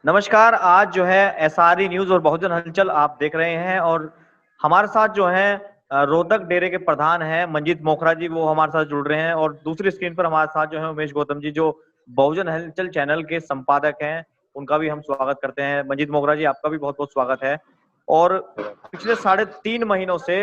नमस्कार। आज जो है एसआरई न्यूज और बहुजन हलचल आप देख रहे हैं और हमारे साथ जो है रोहतक डेरे के प्रधान हैं मंजीत मोखरा जी, वो हमारे साथ जुड़ रहे हैं। और दूसरी स्क्रीन पर हमारे साथ जो है उमेश गौतम जी, जो बहुजन हलचल चैनल के संपादक हैं। उनका भी हम स्वागत करते हैं। मंजीत मोखरा जी, आपका भी बहुत बहुत स्वागत है। और पिछले 3.5 महीनों से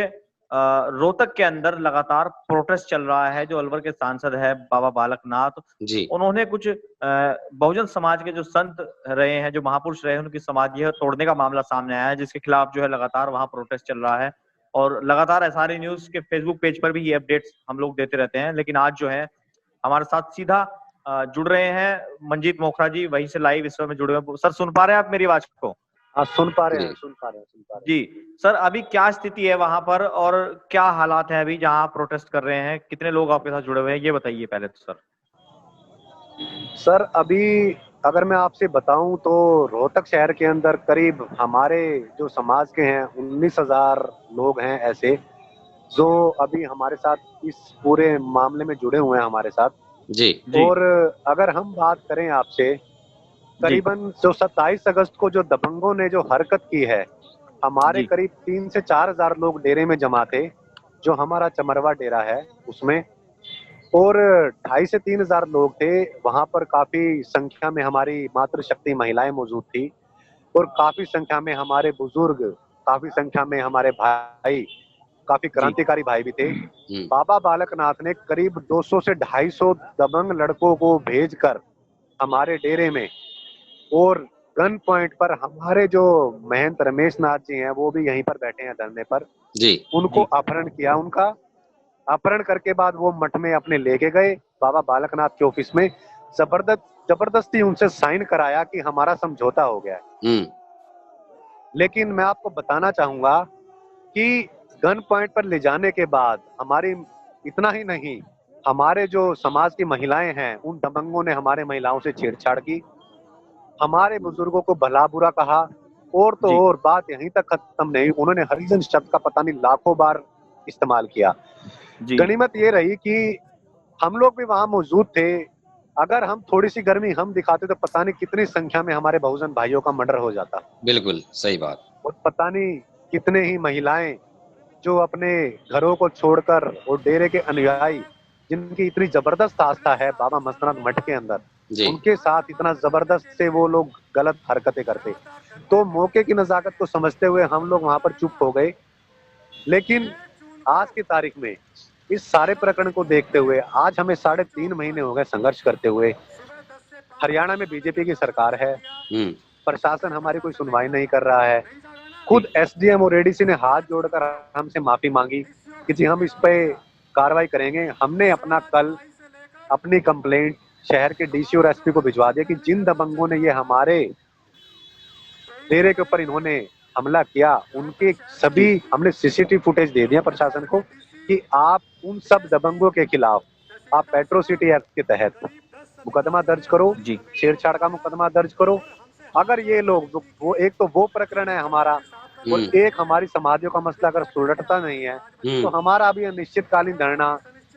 रोहतक के अंदर लगातार प्रोटेस्ट चल रहा है। जो अलवर के सांसद है बाबा बालकनाथ, जी। उन्होंने कुछ बहुजन समाज के जो संत रहे हैं, जो महापुरुष रहे हैं, उनकी समाधियां तोड़ने का मामला सामने आया है, जिसके खिलाफ जो है लगातार वहां प्रोटेस्ट चल रहा है। और लगातार एसआरई न्यूज के फेसबुक पेज पर भी ये अपडेट्स हम लोग देते रहते हैं। लेकिन आज जो है हमारे साथ सीधा जुड़ रहे हैं मंजीत मोखरा जी, वहीं से लाइव इस समय जुड़े हुए हैं। सर, सुन पा रहे हैं आप मेरी आवाज को? हाँ, सुन पा रहे हैं, जी। सुन पा रहे हैं, सुन पा रहे जी सर, अभी क्या स्थिति है वहां पर और क्या हालात है अभी जहां आप प्रोटेस्ट कर रहे हैं? कितने लोग आपके साथ जुड़े हुए हैं, ये बताइए पहले तो सर। हैं। सर, अभी अगर मैं आपसे बताऊं तो रोहतक शहर के अंदर करीब हमारे जो समाज के हैं 19,000 लोग हैं ऐसे, जो अभी हमारे साथ इस पूरे मामले में जुड़े हुए हैं हमारे साथ। जी। जी और अगर हम बात करें आपसे, जी करीबन जो 27 अगस्त को जो दबंगों ने जो हरकत की है, हमारे जी करीब 3 से 4 हजार लोग डेरे में जमा थे, जो हमारा चमरवा डेरा है उसमें। और 2,500 से 3,000 लोग थे वहां पर। काफी संख्या में हमारी मातृशक्ति महिलाएं मौजूद थी, और काफी संख्या में हमारे बुजुर्ग, काफी संख्या में हमारे भाई, काफी जी क्रांतिकारी भाई भी थे। हम्म। बाबा बालकनाथ ने करीब 200 से 250 दबंग लड़कों को भेजकर हमारे डेरे में, और गन पॉइंट पर हमारे जो महंत रमेश नाथ जी हैं, वो भी यहीं पर बैठे हैं धरने पर, जी। उनको जी अपहरण किया। उनका अपहरण करके बाद वो मठ में अपने लेके गए बाबा बालकनाथ के ऑफिस में। जबरदस्ती उनसे साइन कराया कि हमारा समझौता हो गया है। हम्म। लेकिन मैं आपको बताना चाहूंगा कि गन पॉइंट पर ले जाने के बाद हमारी, इतना ही नहीं, हमारे जो समाज की महिलाएं हैं, उन दबंगों ने हमारे महिलाओं से छेड़छाड़ की, हमारे बुजुर्गों को भला बुरा कहा। और तो जी और बात यहीं तक खत्म नहीं, उन्होंने हरिजन शब्द का पता नहीं लाखों बार इस्तेमाल किया। जी गनीमत ये रही कि हम लोग भी वहां मौजूद थे। अगर हम थोड़ी सी गर्मी हम दिखाते तो पता नहीं कितनी संख्या में हमारे बहुजन भाइयों का मर्डर हो जाता। बिल्कुल सही बात। और पता नहीं कितने ही महिलाएं जो अपने घरों को छोड़कर, और डेरे के अनुयायी जिनकी इतनी जबरदस्त आस्था है बाबा मस्तनाथ मठ के अंदर, जी। उनके साथ इतना जबरदस्त से वो लोग गलत हरकतें करते। तो मौके की नजाकत को समझते हुए हम लोग वहां पर चुप हो गए। लेकिन आज की तारीख में इस सारे प्रकरण को देखते हुए, आज हमें 3.5 महीने हो गए संघर्ष करते हुए। हरियाणा में बीजेपी की सरकार है, हम्म। प्रशासन हमारी कोई सुनवाई नहीं कर रहा है। जी खुद एसडीएम और एडीसी ने हाथ जोड़कर हमसे माफी मांगी कि जी हम इस पे कार्रवाई करेंगे। हमने अपनी कंप्लेंट शहर के डीसी और एसपी को भिजवा दिया कि जिन दबंगों ने ये हमारे डेरे के ऊपर इन्होंने हमला किया, उनके जी सभी हमने सीसीटीवी फुटेज दे दिया प्रशासन को कि आप उन सब दबंगों के खिलाफ आप पेट्रोसिटी एक्ट के तहत मुकदमा दर्ज करो, जी छेड़छाड़ का मुकदमा दर्ज करो। अगर ये लोग वो एक तो वो प्रकरण है हमारा, और हम्म। एक हमारी समाधियों का मसला अगर सुलझता नहीं है, तो हम्म। हमारा अभी अनिश्चितकालीन धरना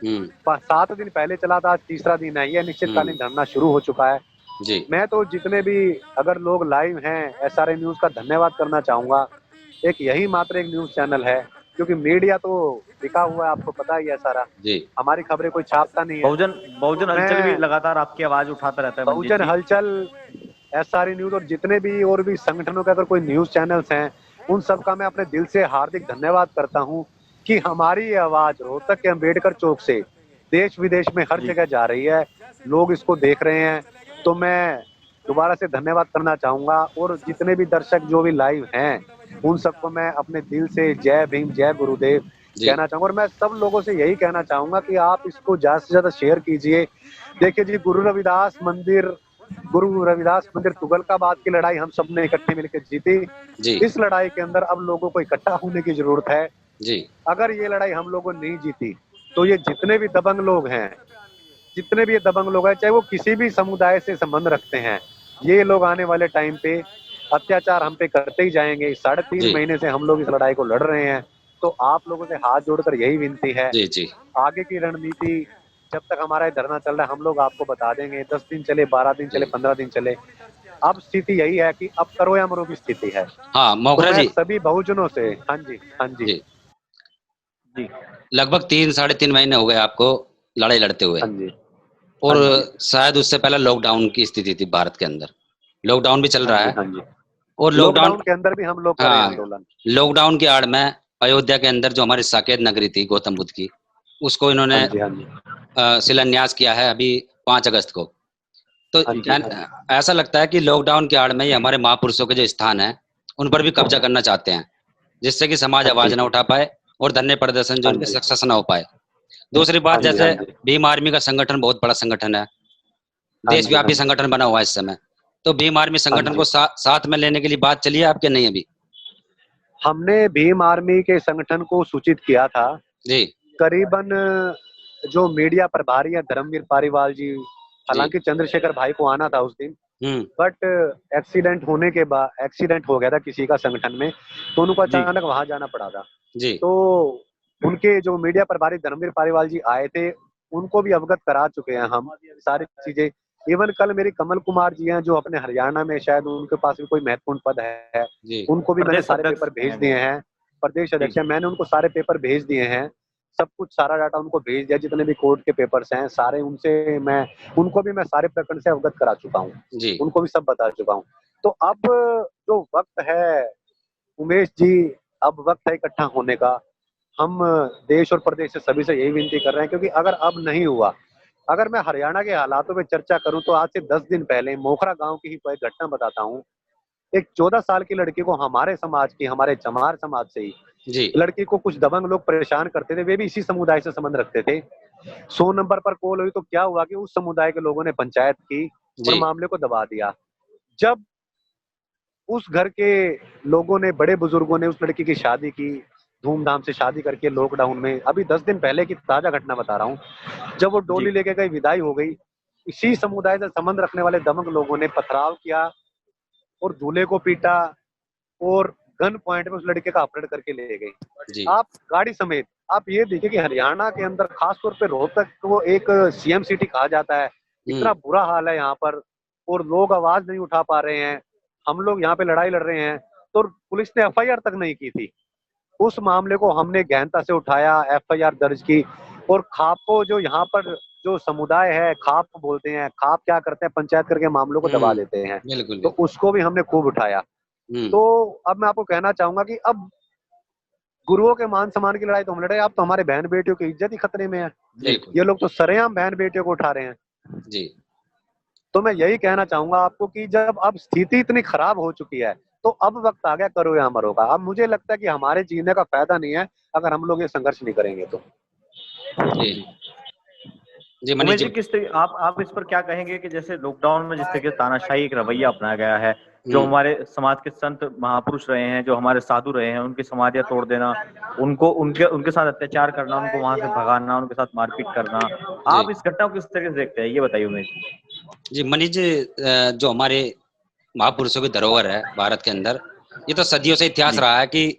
हम्म। 7 दिन पहले चला था, आज तीसरा दिन है, ये अनिश्चितकालीन हम्म। धरना शुरू हो चुका है। जी। मैं तो जितने भी अगर लोग लाइव हैं, एसआरए न्यूज का धन्यवाद करना चाहूंगा। एक यही मात्र एक न्यूज चैनल है, क्योंकि मीडिया तो बिका हुआ है, आपको पता ही है सारा। जी। हमारी खबरें कोई छापता नहीं है। बहुजन तो बहुजन हलचल भी मैं लगातार आपकी आवाज उठाता रहता है मंजीत बहुजन जी। हलचल, एसआरए न्यूज और जितने भी और भी संगठनों के अगर कोई न्यूज चैनल्स हैं, उन सब का मैं अपने दिल से हार्दिक धन्यवाद करता हूं कि हमारी ये आवाज रोहतक के अंबेडकर चौक से देश विदेश में हर जी जगह जा रही है, लोग इसको देख रहे हैं। तो मैं दोबारा से धन्यवाद करना चाहूंगा। और जितने भी दर्शक जो भी लाइव हैं, उन सबको मैं अपने दिल से जय भीम, जय गुरुदेव जी। कहना चाहूंगा। और मैं सब लोगों से यही कहना चाहूंगा कि आप इसको ज्यादा से ज्यादा शेयर कीजिए। देखिए जी, गुरु रविदास मंदिर तुगलकाबाद की लड़ाई हम सब ने इकट्ठे मिलकर जीती। जी। इस लड़ाई के अंदर अब लोगों को इकट्ठा होने की जरूरत है। जी। अगर ये लड़ाई हम लोगों ने नहीं जीती, तो ये जितने भी दबंग लोग हैं, जितने भी ये दबंग लोग हैं, चाहे वो किसी भी समुदाय से संबंध रखते हैं, ये लोग आने वाले टाइम पे अत्याचार हम पे करते ही जाएंगे। 3.5 महीने से हम लोग इस लड़ाई को लड़ रहे हैं। तो आप लोगों से हाथ जोड़कर यही विनती है, जी। जी। आगे की रणनीति जब तक हमारा ये धरना चल रहा है हम लोग आपको बता देंगे, 10 दिन चले, 12 दिन चले, 15 दिन चले। अब स्थिति यही है कि अब करो या मरो की स्थिति है। हाँ तो मोखरा मैं जी। सभी बहुजनों से, हाँ जी, हाँ जी, जी, जी, लगभग 3 साढ़े 3 महीने हो गए आपको लड़ाई लड़ते हुए, हाँ जी, और हाँ जी, शायद उससे पहले लॉकडाउन की स्थिति थी भारत के अंदर। लॉकडाउन भी चल हाँ रहा जी, है, हाँ जी। और लॉकडाउन, लॉकडाउन के अंदर भी हम लोग कर रहे हैं हाँ, आंदोलन। लॉकडाउन की आड़ में अयोध्या के अंदर जो हमारी साकेत नगरी थी गौतम बुद्ध की, उसको हाँ इन्होंने जी, हाँ जी, शिलान्यास किया है अभी 5 अगस्त को। तो हाँ जी, ऐसा लगता है कि लॉकडाउन के आड़ में ही हमारे महापुरुषों के जो स्थान है उन पर भी कब्जा करना चाहते हैं, जिससे कि समाज हाँ आवाज जी, ना उठा पाए और धरने प्रदर्शन जो हाँ इनके जी, सक्सेस ना हो पाए। दूसरी बात, हाँ जी, हाँ जैसे जी, भीम आर्मी का संगठन बहुत बड़ा संगठन है, हाँ जी, हाँ देशव्यापी जी, संगठन बना हुआ है इस समय। तो भीम आर्मी हाँ संगठन जी। को साथ में लेने के लिए बात चली है आपके? नहीं अभी? हमने भीम आर्मी के संगठन को सूचित किया था। जी करीबन जो मीडिया प्रभारी है धर्मवीर पारीवाल जी, जी। हालांकि चंद्रशेखर भाई को आना था उस दिन, हम्म। बट एक्सीडेंट होने के बाद, एक्सीडेंट हो गया था किसी का संगठन में, तो उनको जी, अचानक वहां जाना पड़ा था। जी तो उनके जो मीडिया प्रभारी धर्मवीर पारीवाल जी आए थे, उनको भी अवगत करा चुके हैं हम सारी चीजें। इवन कल मेरी कमल कुमार जी हैं जो अपने हरियाणा में, शायद उनके पास भी कोई महत्वपूर्ण पद है, जी। उनको भी मैंने प्रदेश सारे अध्यक्ष पेपर भेज हैं वो। दिए हैं। प्रदेश जी, अध्यक्ष हैं, मैंने उनको सारे पेपर भेज दिए हैं। सब कुछ सारा डाटा उनको भेज दिया, जितने भी कोर्ट के पेपर्स हैं सारे उनसे मैं, उनको भी मैं सारे प्रकरण से अवगत करा चुका हूँ, जी उनको भी सब बता चुका हूँ। तो अब जो वक्त है उमेश जी, अब वक्त है इकट्ठा होने का। हम देश और प्रदेश से सभी से यही विनती कर रहे हैं, क्योंकि अगर अब नहीं हुआ, अगर मैं हरियाणा के हालातों में चर्चा करूं तो आज से 10 दिन पहले मोखरा गांव की ही कोई घटना बताता हूं। एक 14 साल की लड़की को हमारे समाज की, हमारे चमार समाज से ही जी। लड़की को कुछ दबंग लोग परेशान करते थे, वे भी इसी समुदाय से संबंध रखते थे। 100 नंबर पर कॉल हुई तो क्या हुआ कि उस समुदाय के लोगों ने पंचायत की और जी। मामले को दबा दिया। जब उस घर के लोगों ने, बड़े बुजुर्गों ने उस लड़की की शादी की, धूमधाम से शादी करके लॉकडाउन में, अभी 10 दिन पहले की ताजा घटना बता रहा हूँ, जब वो जी, डोली लेके गई, विदाई हो गई, इसी समुदाय से संबंध रखने वाले दमंग लोगों ने पथराव किया और दूल्हे को पीटा और गन पॉइंट में उस लड़के का अपहरण करके ले गए। जी। आप गाड़ी समेत, आप ये देखिए कि हरियाणा के अंदर खासतौर पे रोहतक को एक सीएम सिटी कहा जाता है, इतना बुरा हाल है यहाँ पर और लोग आवाज नहीं उठा पा रहे हैं। हम लोग यहाँ पे लड़ाई लड़ रहे हैं तो पुलिस ने एफआईआर तक नहीं की थी। उस मामले को हमने गहनता से उठाया, एफआईआर दर्ज की, और खापो जो यहाँ पर जो समुदाय है, खाप बोलते हैं, खाप क्या करते हैं, पंचायत करके मामलों को दबा देते हैं, बिल्कुल तो बिल्कुल। उसको भी हमने खूब उठाया। हम्म। तो अब मैं आपको कहना चाहूंगा कि अब गुरुओं के मान सम्मान की लड़ाई तो हम लड़े, अब तो हमारे बहन बेटियों की इज्जत ही खतरे में है। बिल्कुल। ये लोग तो सरेआम बहन बेटियों को उठा रहे हैं। जी तो मैं यही कहना चाहूंगा आपको कि जब अब स्थिति इतनी खराब हो चुकी है तो अब वक्त आ गया, करो या मरो का। अब मुझे लगता है कि हमारे जीने का फायदा नहीं है अगर हम लोग ये संघर्ष नहीं करेंगे तो। जी। जी मनीष उमेश जी। जी, किस तरीके आप इस पर क्या कहेंगे कि जैसे लॉकडाउन में जिस तरीके से तानाशाही एक रवैया अपनाया गया है, जो हमारे समाज के संत महापुरुष रहे हैं, जो हमारे साधु रहे हैं, उनकी समाधियां तोड़ देना, उनको उनके उनके साथ अत्याचार करना, उनको वहां से भगाना, उनके साथ मारपीट करना, जी आप इस घटना को किस तरीके से देखते हैं, ये बताइए उमेश जी। जी। मनीष जी, जो हमारे महापुरुषों की धरोहर है भारत के अंदर, ये तो सदियों से इतिहास जी, रहा है कि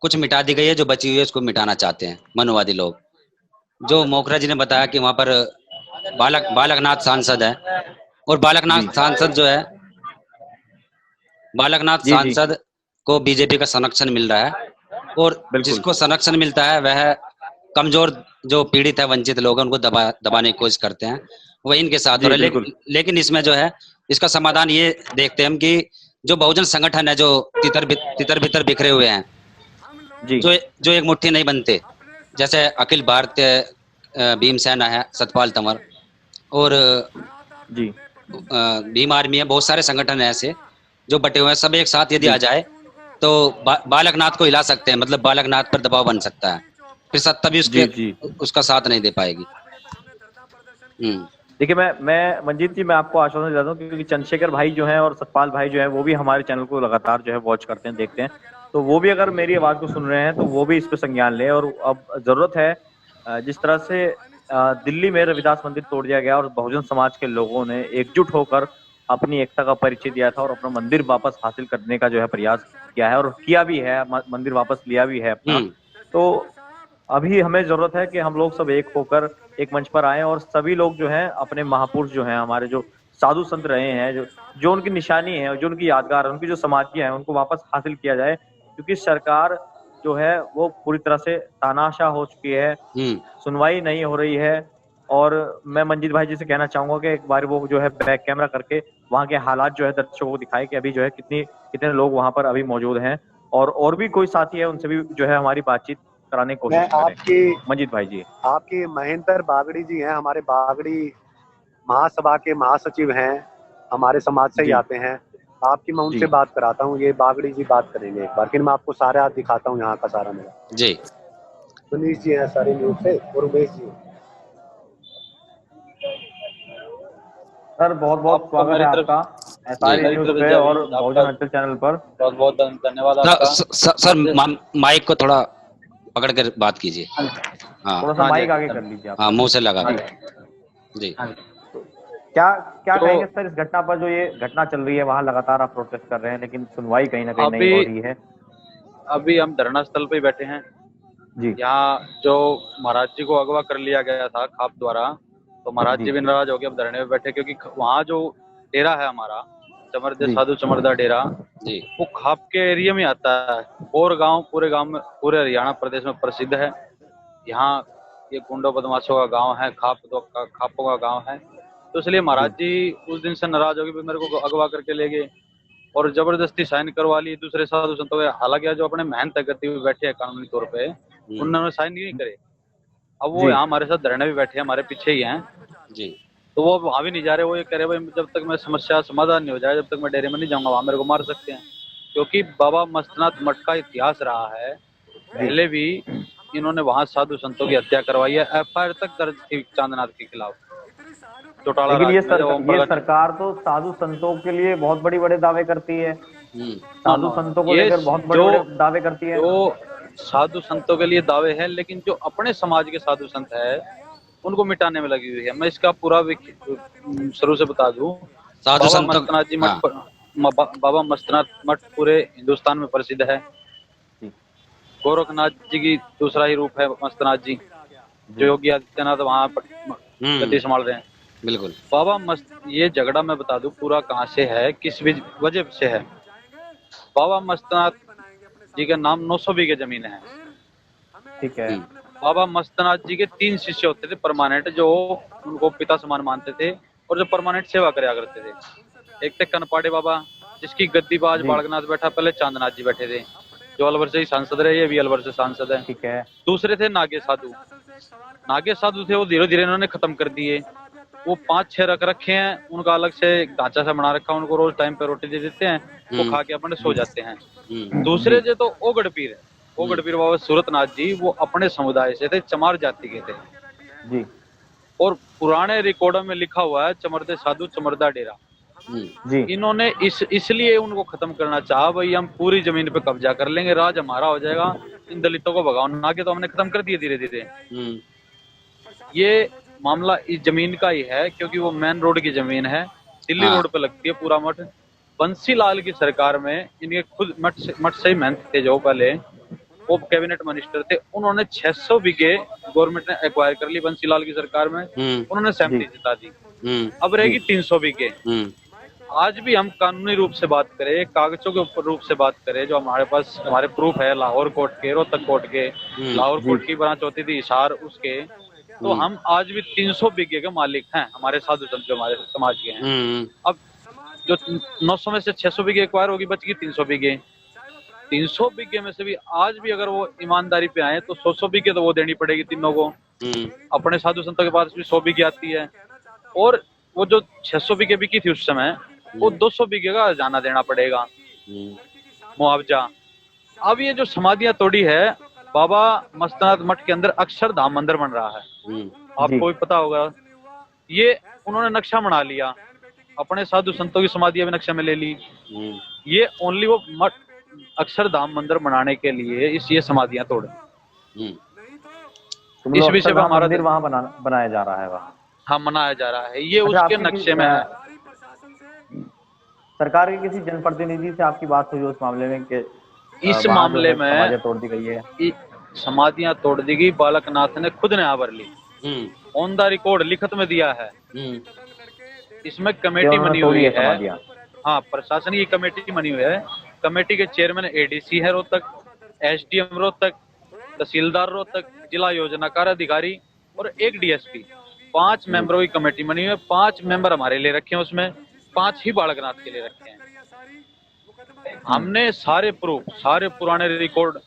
कुछ मिटा दी गई है, जो बची हुई है उसको मिटाना चाहते हैं मनोवादी लोग। जो मोखरा जी ने बताया कि वहां पर बालकनाथ सांसद है, और जी, बालकनाथ सांसद जो है, बालकनाथ जी, जी, सांसद को बीजेपी का संरक्षण मिल रहा है, और बिल्कुल, जिसको संरक्षण मिलता है वह कमजोर, जो पीड़ित है, वंचित लोग हैं, उनको दबाने की कोशिश करते हैं। वही इनके साथ हो जी, रहा है। बिल्कुल, लेकिन इसमें जो है, इसका समाधान ये देखते हैं हम कि जो बहुजन संगठन है, जो तितर बितर बिखरे हुए हैं, जी, जो एक मुट्ठी नहीं बनते, जैसे अखिल भारतीय भीम सेना है, सतपाल तंवर, और जी, भीम आर्मी है, बहुत सारे संगठन है ऐसे जो बटे हुए हैं। सब एक साथ यदि आ जी, जाए तो बालकनाथ को हिला सकते हैं, मतलब बालकनाथ पर दबाव बन सकता है, फिर सत्ता भी जी, जी। उसका साथ नहीं दे पाएगी। हम्म। देखिए, मैं मंजीत जी, मैं आपको आश्वासन देता हूँ, क्योंकि चंद्रशेखर भाई जो हैं और सतपाल भाई जो है, वो भी हमारे चैनल को लगातार जो है वॉच करते हैं, देखते हैं। तो वो भी अगर मेरी आवाज को सुन रहे हैं तो वो भी इस पे संज्ञान लें। और अब जरूरत है, जिस तरह से दिल्ली में रविदास मंदिर तोड़ दिया गया और बहुजन समाज के लोगों ने एकजुट होकर अपनी एकता का परिचय दिया था और अपना मंदिर वापस हासिल करने का जो है प्रयास किया है और किया भी है, मंदिर वापस लिया भी है अपना। हम्म। तो अभी हमें जरूरत है कि हम लोग सब एक होकर एक मंच पर आए और सभी लोग जो हैं अपने महापुरुष जो हैं, हमारे जो साधु संत रहे हैं, जो जो उनकी निशानी है, जो उनकी यादगार है, उनकी जो समाधियां हैं, उनको वापस हासिल किया जाए, क्योंकि सरकार जो है वो पूरी तरह से तानाशाह हो चुकी है, सुनवाई नहीं हो रही है। और मैं मंजीत भाई जी से कहना चाहूंगा कि एक बार वो जो है बैक कैमरा करके वहाँ के हालात जो है दर्शकों को दिखाए कि अभी जो है कितने लोग वहाँ पर अभी मौजूद हैं, और भी कोई साथी है उनसे भी जो है हमारी बातचीत कराने की कोशिश मैं करें। आपकी मंजीत भाई जी, आपकी महेंद्र बागड़ी जी हैं, हमारे बागड़ी महासभा के महासचिव हैं, हमारे समाज से ही जी आते हैं। आपकी मैं उनसे जी बात कराता हूँ, ये बागड़ी जी बात करेंगे एक बार, फिर मैं आपको सारा दिखाता हूँ यहाँ का सारा मेरा। जी। सुनीश जी हैं सारी न्यूज से, और उमेश जी। सर बहुत बहुत स्वागत है आपका एसआरई न्यूज पे और बहुजन हलचल चैनल पर। बहुत बहुत धन्यवाद आपका। सर माइक को थोड़ा पकड़ कर बात कीजिए। हाँ थोड़ा सा माइक आगे कर लीजिए आप। हाँ, मुंह से लगा के। जी। क्या क्या कहेंगे सर इस घटना पर, जो ये घटना चल रही है, वहाँ लगातार आप प्रोटेस्ट कर रहे हैं लेकिन सुनवाई कहीं ना कहीं नहीं हो रही है। अभी हम धरना स्थल पे बैठे हैं जी। यहाँ जो महाराज जी को अगवा कर लिया गया था खाप द्वारा, तो महाराज जी भी नाराज हो गए, अब धरने में बैठे, क्योंकि वहाँ जो डेरा है हमारा चमरदे साधु चमरदा डेरा, वो खाप के एरिया में आता है, और गांव पूरे गांव में, पूरे हरियाणा प्रदेश में प्रसिद्ध है। यहाँ ये गुंडों बदमाशों का गांव है, खापों का गांव है। तो इसलिए महाराज जी उस दिन से नाराज हो गए, मेरे को अगवा करके ले गए और जबरदस्ती साइन करवा ली दूसरे साधु संतों के। हालांकि जो अपने मेहनत करते हुए बैठे हैं कानूनी तौर पे, उन्होंने साइन नहीं करे। अब वो यहाँ हमारे साथ धरने भी बैठे हैं, हमारे पीछे ही हैं जी। तो वो वहां भी नहीं जा रहे। वो ये कह रहे भाई जब तक मैं समस्या समाधान नहीं हो जाए, जब तक मैं डेरे में नहीं जाऊंगा, वहां मेरे को मार सकते हैं। क्योंकि बाबा मस्तनाथ मठ का इतिहास रहा है, पहले भी इन्होंने वहां साधु संतों की हत्या करवाई है। FIR तक दर्ज थी चांदनाथ के खिलाफ। लेकिन ये सरकार तो साधु संतों के लिए बहुत बड़े दावे करती है, साधु संतों को लेकर बहुत बड़े दावे करती है। जो साधु संतों के लिए दावे हैं, लेकिन जो अपने समाज के साधु संत है उनको मिटाने में लगी हुई है। मैं इसका पूरा शुरू से बता दूं, बाबा मस्तनाथ जी मठ, बाबा मस्तनाथ मठ पूरे हिंदुस्तान में प्रसिद्ध है। गोरखनाथ जी की दूसरा ही रूप है मस्तनाथ जी, जो योगी आदित्यनाथ वहाँ गद्दी संभाल रहे हैं। बिल्कुल। बाबा ये झगड़ा मैं बता दूं पूरा कहाँ से है, किस वजह से है। बाबा मस्तनाथ जी का नाम 900 बीघे जमीन है, ठीक है। बाबा मस्तनाथ जी के 3 शिष्य होते थे परमानेंट, जो उनको पिता समान मानते थे और जो परमानेंट सेवा कराया करते थे। एक थे कनपाड़े बाबा, जिसकी गद्दी बाज बालकनाथ बैठा, पहले चांदनाथ जी बैठे थे, जो अलवर से ही सांसद रहे, ये भी अलवर से सांसद है, ठीक है। दूसरे थे नागे साधु। नागे साधु थे वो धीरे धीरे इन्होंने खत्म कर दिए। वो 5-6 रखे हैं, उनका अलग से ढांचा सा बना रखा है, उनको रोज टाइम पे रोटी दे देते हैं, वो खा के अपने सो जाते हैं। दूसरे जो तो ओगड़ पीर बाबा सूरतनाथ जी, वो अपने समुदाय से थे, चमार जाति के थे जी। और पुराने रिकॉर्डों में लिखा हुआ है चमरदे साधु चमरदा डेरा जी। इन्होंने इसलिए उनको खत्म करना चाहा, भाई हम पूरी जमीन पे कब्जा कर लेंगे, राज हमारा हो जाएगा, इन दलितों को भगाओ ना के, तो हमने खत्म कर दिए धीरे धीरे। ये मामला इस जमीन का ही है, क्योंकि वो मेन रोड की जमीन है, दिल्ली रोड पे लगती है पूरा मठ। बंसीलाल की सरकार में इनके खुद मठ से ही मेहनत थे, जो पहले वो कैबिनेट मिनिस्टर थे, उन्होंने 600 बीघे गवर्नमेंट ने एक्वायर कर ली बंसीलाल की सरकार में, उन्होंने सहमति जता दी। अब रहेगी 300 बीघे। आज भी हम कानूनी रूप से बात करें, कागजों के ऊपर रूप से बात करें, जो हमारे पास हमारे प्रूफ है लाहौर कोर्ट के, रोहतक कोर्ट के, लाहौर कोर्ट की ब्रांच होती थी हिसार, उसके, तो हम आज भी 300 बीघे के मालिक हैं, हमारे साधु संत जो हमारे समाज के हैं। अब जो 900 में से 600 बीघे एक्वायर होगी, बच गई 300 बीघे। 300 बीघे में से भी आज भी अगर वो ईमानदारी पे आए तो 100 बीघे तो वो देनी पड़ेगी तीनों को। अपने साधु संतों के पास भी 100 बीघे आती है, और वो जो 600 बीघे बिकी थी उस समय, वो 200 बीघे का जाना देना पड़ेगा मुआवजा। अब ये जो समाधियां तोड़ी है, बाबा मस्तनाथ मठ के अंदर अक्षरधाम मंदिर बन रहा है, आपको भी पता होगा। ये उन्होंने नक्शा बना लिया, अपने साधु संतों की समाधियां भी नक्शे में ले ली। ये ओनली वो मठ अक्षरधाम मंदिर बनाने के लिए ये समाधियां तोड़े। इस विषय में हमारा मंदिर वहाँ बनाया जा रहा है, वहाँ हाँ मनाया जा रहा है, ये उसके नक्शे में है। सरकार के किसी जनप्रतिनिधि से आपकी बात हुई उस मामले में कि इस मामले में तोड़ दी गई है, समाधियां तोड़ दी गई, बालकनाथ ने खुद ने आवर ली। ऑन द रिकॉर्ड लिखित में दिया है। इसमें कि कमेटी उन्होंने बनी तोड़ हुई ये है। समझ दिया। हाँ, प्रशासन की कमेटी बनी हुई है। कमेटी के चेयरमैन एडीसी है रोहतक, एसडीएम रोहतक, तहसीलदार रोहतक, जिला योजना कार्याधिकारी और एक डीएसपी। 5 मेंबरों की कमेटी बनी हुई है। 5 मेंबर हमारे लिए रखे हैं, उसमें 5 ही बालकनाथ के लिए रखे हैं। हमने सारे प्रूफ, सारे पुराने रिकॉर्ड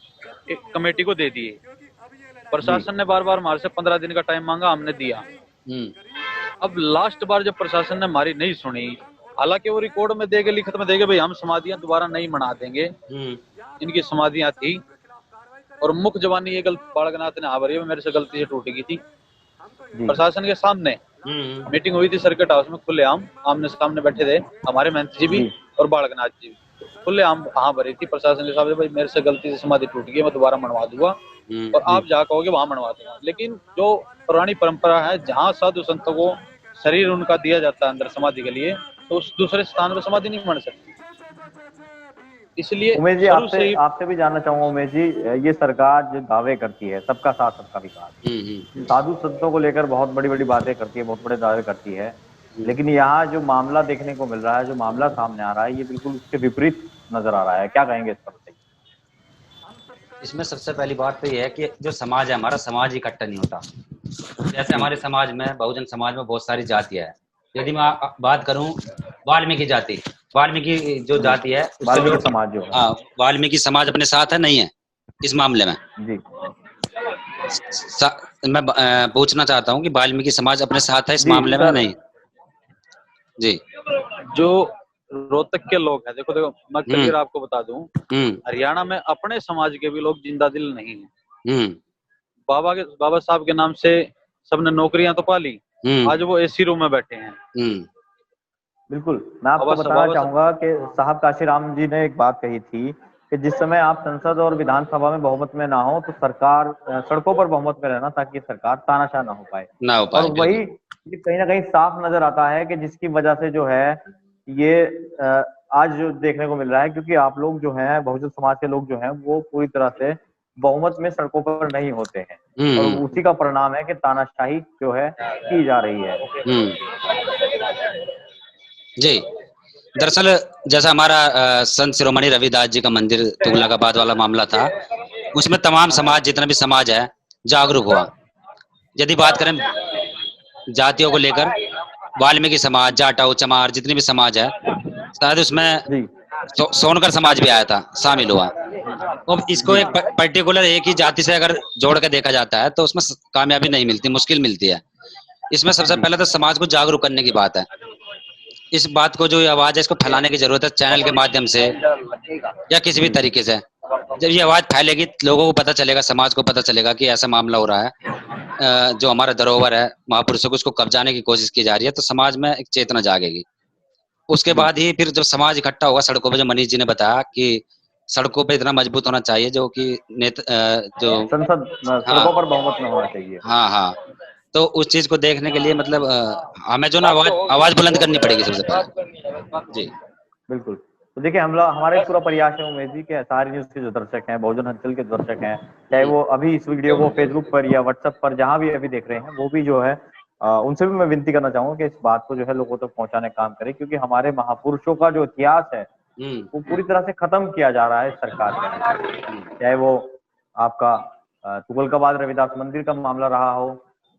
एक कमेटी को दे दिए। प्रशासन ने बार बार हमारे से 15 दिन का टाइम मांगा, हमने दिया। अब लास्ट बार जब प्रशासन ने हमारी नहीं सुनी, हालांकि वो रिकॉर्ड में देके, लिखित में देके भाई हम समाधियां दोबारा नहीं मना देंगे, इनकी समाधियां थी और मुख्य जवानी ये गलती बालकनाथ ने हावरी में मेरे से गलती से टूट गई थी। प्रशासन के सामने मीटिंग हुई थी सर्किट हाउस में, खुलेआम आमने सामने बैठे थे हमारे महंत जी भी और बालकनाथ जी भी। खुलेआम हाँ भरी थी प्रशासन के सामने, भाई मेरे से गलती से समाधि टूट गई, मैं दोबारा मनवा दूंगा और आप जहाँ कहोगे वहां मनवा दूंगा। लेकिन जो पुरानी परंपरा है, जहाँ साधु संतों को शरीर उनका दिया जाता है अंदर समाधि के लिए, तो उस दूसरे स्थान पर समाधि नहीं बन सकती। इसलिए उमेश जी, आपसे भी जानना चाहूंगा उमेश जी, ये सरकार जो दावे करती है सबका साथ सबका विकास, साधु संतों को लेकर बहुत बड़ी बड़ी बातें करती है, बहुत बड़े दावे करती है, लेकिन यहाँ जो मामला देखने को मिल रहा है, जो मामला सामने आ रहा है, ये बिल्कुल उसके विपरीत नजर आ रहा है। क्या कहेंगे इस पर? इसमें सबसे पहली बात तो ये है कि जो समाज है हमारा, समाज इकट्ठा नहीं होता। जैसे हमारे समाज में, बहुजन समाज में बहुत सारी जातियां हैं। यदि मैं बात करूं वाल्मीकि जाति, वाल्मीकि जो जाति है, वाल्मीकि समाज जो, हाँ, वाल्मीकि समाज अपने साथ है, नहीं है इस मामले में जी। मैं पूछना चाहता हूं कि वाल्मीकि समाज अपने साथ है इस मामले में? नहीं जी। जो रोहतक के लोग हैं, देखो मैं क्लियर आपको बता दूं, हरियाणा में अपने समाज के भी लोग जिंदा दिल नहीं है। बाबा साहब के नाम से सबने नौकरियां तो पाली, आज वो एसी रूम में बैठे हैं। बिल्कुल, मैं आपको बताना चाहूंगा कि साहब काशीराम जी ने एक बात कही थी कि जिस समय आप संसद और विधानसभा में बहुमत में ना हो, तो सरकार सड़कों पर बहुमत में रहना, ताकि सरकार तानाशाह ना हो पाए। और वही ये कहीं ना कहीं साफ नजर आता है कि जिसकी वजह से जो है ये आज जो देखने को मिल रहा है, क्योंकि आप लोग जो हैं, बहुजन समाज के लोग जो हैं, वो पूरी तरह से बहुमत में सड़कों पर नहीं होते हैं, और उसी का परिणाम है कि तानाशाही जो है की जा रही है। जी, दरअसल जैसा हमारा संत शिरोमणि रविदास जी का मंदिर तुगलकाबाद वाला मामला था, उसमें तमाम समाज, जितना भी समाज है, जागरूक हुआ। यदि बात करें जातियों को लेकर, वाल्मीकि समाज, जाटव, चमार, जितने भी समाज है, शायद उसमें सोनकर समाज भी आया था, शामिल हुआ। और इसको एक पर्टिकुलर एक ही जाति से अगर जोड़ के देखा जाता है तो उसमें कामयाबी नहीं मिलती, मुश्किल मिलती है। इसमें सबसे पहले तो समाज को जागरूक करने की बात है। इस बात को, जो आवाज है, इसको फैलाने की जरूरत है, चैनल के माध्यम से या किसी भी तरीके से। जब ये आवाज फैलेगी, लोगों को पता चलेगा, समाज को पता चलेगा कि ऐसा मामला हो रहा है, जो हमारा धरोहर है महापुरुषों को, उसको कब्जाने की कोशिश की जा रही है, तो समाज में एक चेतना जागेगी। उसके बाद ही फिर जब समाज इकट्ठा होगा सड़कों पे, जो मनीष जी ने बताया कि सड़कों पे इतना मजबूत होना चाहिए जो कि जो संसद सड़कों पर बहुमत में होना चाहिए। हाँ, तो उस चीज को देखने के लिए मतलब हमें जो ना आवाज बुलंद करनी पड़ेगी सबसे पहले। जी बिल्कुल। तो देखिए, हमारे पूरा प्रयास है उमेश जी के सारे न्यूज के जो दर्शक हैं, बहुजन हलचल के दर्शक हैं, चाहे वो अभी इस वीडियो को फेसबुक पर या व्हाट्सएप पर जहां भी अभी देख रहे हैं, वो भी जो है उनसे भी मैं विनती करना चाहूंगा कि इस बात को जो है लोगों तक पहुंचाने का काम करें, क्योंकि हमारे महापुरुषों का जो इतिहास है वो पूरी तरह से खत्म किया जा रहा है सरकार के। चाहे वो आपका तुगलकाबाद रविदास मंदिर का मामला रहा हो,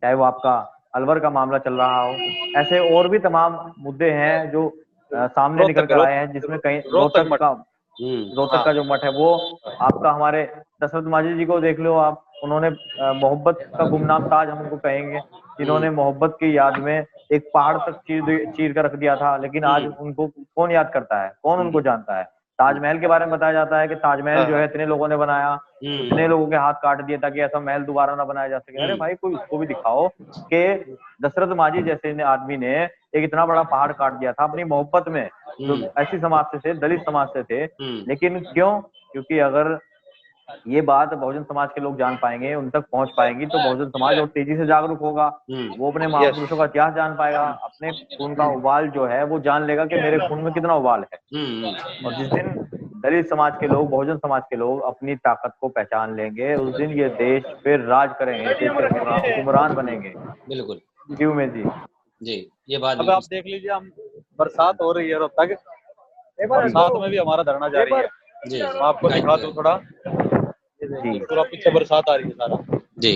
चाहे वो आपका अलवर का मामला चल रहा हो, ऐसे और भी तमाम मुद्दे हैं जो सामने निकल कर आए हैं, जिसमें कहीं रोहतक का जो मठ है, वो आपका हमारे दशरथ माझी जी को देख लो आप, उन्होंने मोहब्बत का गुमनाम ताज हम उनको कहेंगे, जिन्होंने मोहब्बत की याद में एक पहाड़ तक चीर कर रख दिया था। लेकिन आज उनको कौन याद करता है, कौन उनको जानता है? ताजमहल के बारे में बताया जाता है कि ताजमहल जो है इतने लोगों ने बनाया, इतने लोगों के हाथ काट दिए ताकि ऐसा महल दोबारा ना बनाया जा सके। अरे भाई, कोई उसको भी दिखाओ कि दशरथ माझी जैसे आदमी ने एक इतना बड़ा पहाड़ काट दिया था अपनी मोहब्बत में, जो ऐसी समाज से थे, दलित समाज से थे। लेकिन क्यों? क्योंकि अगर ये बात बहुजन समाज के लोग जान पाएंगे, उन तक पहुंच पाएंगी, तो बहुजन समाज और तेजी से जागरूक होगा। वो अपने महापुरुषों का इतिहास जान पाएगा, अपने खून का उबाल जो है वो जान लेगा कि मेरे खून में कितना उबाल है। और जिस दिन दलित समाज के लोग, बहुजन समाज के लोग अपनी ताकत को पहचान लेंगे, उस दिन ये देश फिर राज करेंगे, देश के हुक्मरान बनेंगे। बिल्कुल जी उमेश जी। जी, ये बात अब आप देख लीजिए, हम बरसात हो रही है रोहतक, बरसात में भी हमारा धरना जारी है जी। मैं आपको दिखा दूं थोड़ा, जी पूरा पीछे बरसात आ रही है सारा जी।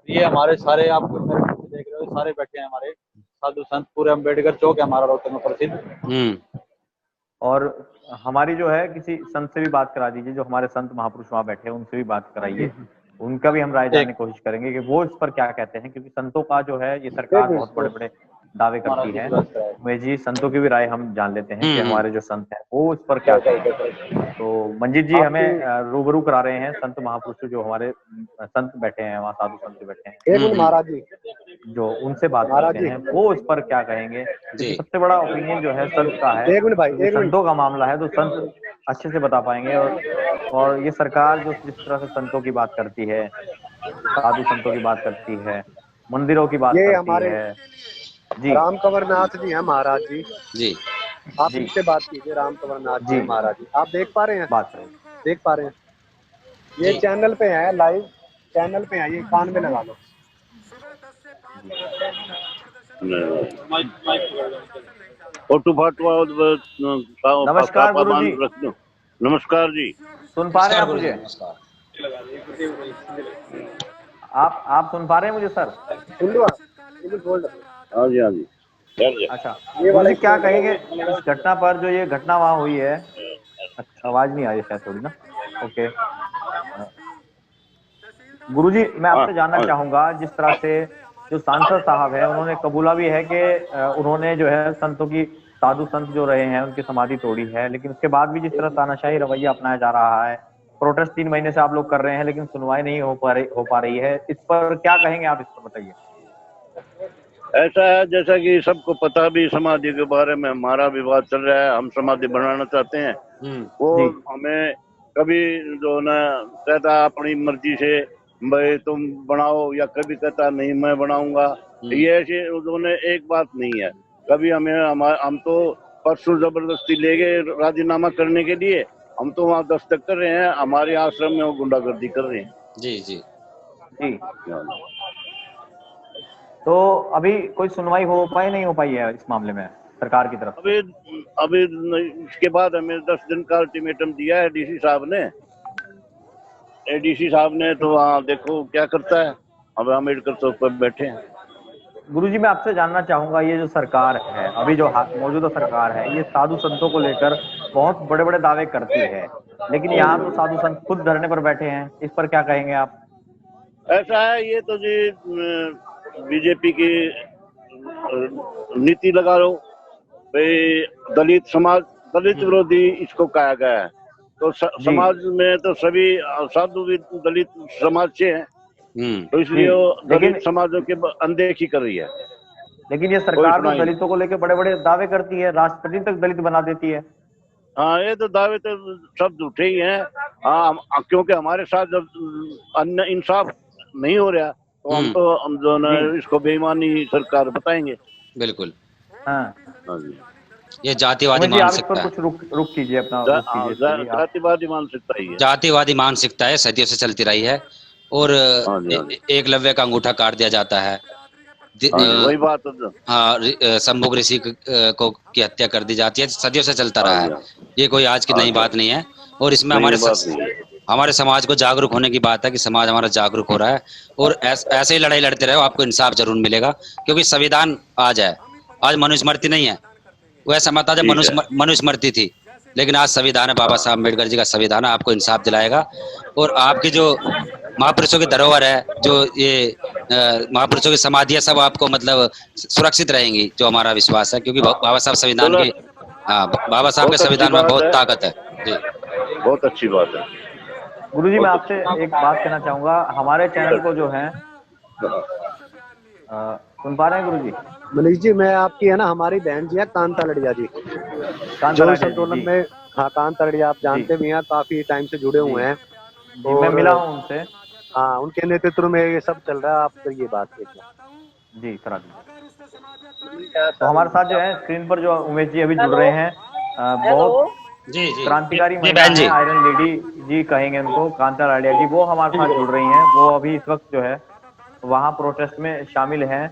ये हमारे सारे, आप मेरे पीछे देख रहे हो, सारे बैठे हैं हमारे साधु संत, पूरे अम्बेडकर चौक है हमारा रोहतक में प्रसिद्ध। और हमारी जो है किसी संत से भी बात करा दीजिए, जो हमारे संत महापुरुष वहाँ बैठे हैं उनसे भी बात कराइए, उनका भी हम राय जानने की कोशिश करेंगे कि वो इस पर क्या कहते हैं, क्योंकि संतों का जो है ये सरकार बहुत बड़े बड़े दावे करती है। उमेश जी, संतों की भी राय हम जान लेते हैं कि हमारे जो संत हैं वो इस पर क्या कहते हैं। तो मंजीत जी हमें रूबरू करा रहे हैं संत महापुरुष जो हमारे संत बैठे हैं वहाँ, साधु संत बैठे हैं, महाराज जी, जो उनसे बात करते हैं वो इस पर क्या कहेंगे। क्योंकि सबसे बड़ा ओपिनियन जो है संत का है, एक मिनट भाई, एक मिनट। संतों का मामला है तो संत अच्छे से बता पाएंगे। और ये सरकार जो जिस तरह से संतों की बात करती है, साधु संतों की बात करती है, मंदिरों की बात करती है। जी राम कंवरनाथ जी हैं महाराज जी, जी आप इनसे बात कीजिए। राम कंवरनाथ जी महाराज जी, आप देख पा रहे हैं? बात करें, देख पा रहे हैं? ये चैनल पे है, लाइव चैनल पे है, ये कान में लगा लो। नमस्कार गुरु जी। नमस्कार जी। सुन पा रहे हैं आप मुझे? आप सुन पा रहे हैं मुझे सर? हाँ जी, हाँ जी। अच्छा, गुरु जी क्या कहेंगे इस घटना पर, जो ये घटना वहाँ हुई है? अच्छा, आवाज नहीं आ रही शायद थोड़ी ना। ओके गुरुजी, मैं आपसे जानना चाहूंगा, जिस तरह से जो सांसद साहब है उन्होंने कबूला भी है कि उन्होंने जो है संतों की, साधु संत जो रहे हैं उनकी समाधि तोड़ी है, लेकिन उसके बाद भी जिस तरह तानाशाही रवैया अपनाया जा रहा है, प्रोटेस्ट 3 महीने से आप लोग कर रहे हैं लेकिन सुनवाई नहीं हो पा रही है, इस पर क्या कहेंगे आप? इस पर बताइए। ऐसा है, जैसा कि सबको पता भी समाधि के बारे में हमारा विवाद चल रहा है, हम समाधि बनाना चाहते हैं। वो हमें कभी जो ना कहता अपनी मर्जी से भाई तुम बनाओ, या कभी कहता नहीं मैं बनाऊंगा। ये ऐसे उन्होंने एक बात नहीं है कभी हमें। हम तो परसों जबरदस्ती ले गए राजीनामा करने के लिए, हम तो वहाँ दस्तक कर रहे हैं, हमारे आश्रम में वो गुंडागर्दी कर रहे हैं। जी जी जी। तो अभी कोई सुनवाई हो पाई, नहीं हो पाई है इस मामले में सरकार की तरफ? अभी इसके बाद हमें 10 दिन का अल्टीमेटम दिया है डीसी साहब ने। एडीसी साहब ने तो वहाँ देखो क्या करता है। अब अम्बेडकर चौक पर बैठे हैं। गुरुजी, मैं आपसे जानना चाहूंगा, ये जो सरकार है अभी जो मौजूदा सरकार है, ये साधु संतों को लेकर बहुत बड़े बड़े दावे करती है, लेकिन यहाँ तो साधु संत खुद धरने पर बैठे हैं, इस पर क्या कहेंगे आप? ऐसा है, ये तो जी बीजेपी की नीति लगा लो भाई, दलित समाज, दलित विरोधी इसको कहा गया है। तो समाज में तो सभी साधु भी दलित समाज से हैं, तो इसलिए वो दलित समाजों के अनदेखी कर रही है। लेकिन ये सरकार तो दलितों को लेकर बड़े बड़े दावे करती है, राष्ट्रपति तक दलित बना देती है। हाँ, ये तो दावे तो सब झूठे ही हैं। हाँ, क्योंकि हमारे साथ जब अन्य इंसाफ नहीं हो रहा तो हम जो ना इसको बेईमानी सरकार बताएंगे। बिल्कुल। हाँ जी, ये जातिवादी मानसिकता है। कुछ रुक कीजिए अपना, जातिवादी मानसिकता ही है। जातिवादी मानसिकता है, सदियों से चलती रही है। और एकलव्य का अंगूठा काट दिया जाता है। वही बात। हाँ, शंभुक ऋषि को की हत्या कर दी जाती है, सदियों से चलता रहा है। ये कोई आज की नई बात नहीं है। और इसमें हमारे समाज को जागरूक होने की बात है कि समाज हमारा जागरूक हो रहा है। और ऐसे ही लड़ाई लड़ते रहो, आपको इंसाफ जरूर मिलेगा। क्योंकि संविधान आज है, आज मनुस्मृति नहीं है। वो ऐसा मत था जब मनुस्मृति थी, लेकिन आज संविधान है, बाबा साहब अम्बेडकर जी का संविधान है, आपको इंसाफ दिलाएगा। और आपकी जो महापुरुषों की धरोहर है, जो ये महापुरुषों की समाधि है, सब आपको मतलब सुरक्षित रहेंगी, जो हमारा विश्वास है। क्योंकि बाबा साहब संविधान के, बाबा साहब के संविधान में बहुत ताकत है। जी, बहुत अच्छी बात है। गुरुजी, मैं आपसे एक बात कहना चाहूंगा, हमारे चैनल को जो है सुन पा रहे हैं गुरुजी? मनीष जी, मैं आपकी है ना, हमारी बहन जी है कांता लड़िया जी, जो इस आंदोलन में, हाँ कांता लड़िया आप जानते भी हैं, काफी टाइम से जुड़े हुए हैं। तो मैं मिला हूँ उनसे। हाँ, उनके नेतृत्व में ये सब चल रहा है। आप ये बात देखिए जी, करा दीजिए। तो हमारे साथ जो है स्क्रीन पर जो उमेश जी अभी जुड़ रहे हैं, बहुत जी जी क्रांतिकारी जी महिला बहन जी। है, आयरन लेडी जी कहेंगे उनको, कांता लाड़िया जी, वो हमारे साथ जुड़ रही हैं। वो अभी इस वक्त जो है वहाँ प्रोटेस्ट में शामिल हैं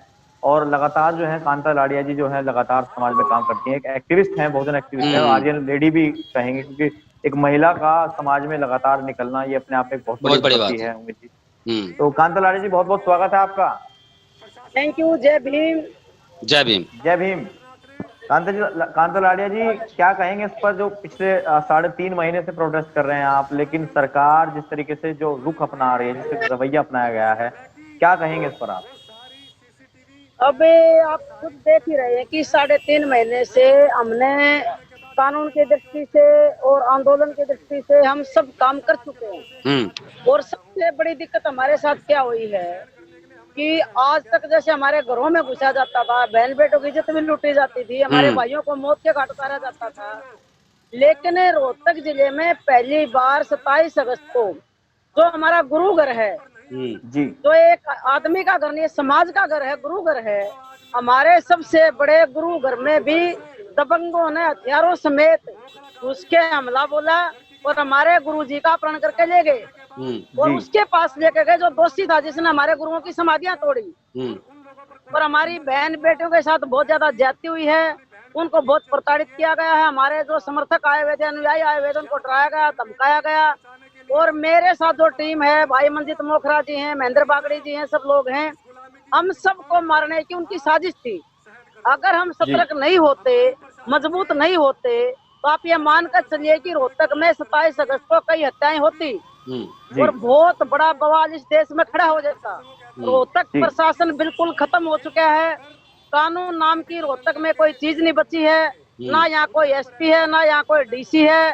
और लगातार जो है कांता लाड़िया जी जो है लगातार समाज में काम करती हैं, एक एक्टिविस्ट हैं, बहुजन एक्टिविस्ट है, और हम्म, आर्यन लेडी भी कहेंगे, क्योंकि एक महिला का समाज में लगातार निकलना ये अपने आप में एक बहुत बड़ी बहुत बड़ी उपलब्धि बात है। है उमेश जी। हम्म। तो कांता लाड़िया जी बहुत बहुत स्वागत है आपका। Thank you. जय भीम। जय भीम। जय भीम। कांता लाड़िया जी क्या कहेंगे इस पर, जो पिछले 3.5 महीने से प्रोटेस्ट कर रहे हैं आप, लेकिन सरकार जिस तरीके से जो रुख अपना रही है, जिस रवैया अपनाया गया है, क्या कहेंगे इस पर आप? अब आप खुद देख ही रहे हैं कि 3.5 महीने से हमने कानून की दृष्टि से और आंदोलन की दृष्टि से हम सब काम कर चुके हैं। और सबसे बड़ी दिक्कत हमारे साथ क्या हुई है कि आज तक जैसे हमारे घरों में घुसा जाता था, बहन बेटों की इज्जत भी लूटी जाती थी, हमारे भाइयों को मौत के घाट उतारा जाता था, लेकिन रोहतक जिले में पहली बार 27 अगस्त को जो हमारा गुरु घर है, जी, जो एक आदमी का घर नहीं, समाज का घर है, गुरु घर है, हमारे सबसे बड़े गुरु घर में भी दबंगों ने हथियारों समेत उसके हमला बोला और हमारे गुरु जी का अपहरण करके ले गए और उसके पास लेके गए जो दोषी था, जिसने हमारे गुरुओं की समाधियां तोड़ी और हमारी बहन बेटियों के साथ बहुत ज्यादा ज्यादती हुई है, उनको बहुत प्रताड़ित किया गया है। हमारे जो समर्थक आए हुए थे, अनुयायी आए हुए थे, उनको डराया गया, धमकाया गया। और मेरे साथ जो टीम है, भाई मंजित मोखरा जी हैं, महेंद्र बागड़ी जी हैं, सब लोग हैं, हम सबको मारने की उनकी साजिश थी। अगर हम सतर्क नहीं होते, मजबूत नहीं होते, तो आप ये मानकर चलिए कि रोहतक में 27 अगस्त को कई हत्याएं होती और बहुत बड़ा बवाल इस देश में खड़ा हो जाता। रोहतक प्रशासन बिल्कुल खत्म हो चुका है। कानून नाम की रोहतक में कोई चीज नहीं बची है, ना यहाँ कोई एसपी है, ना यहाँ कोई डीसी है,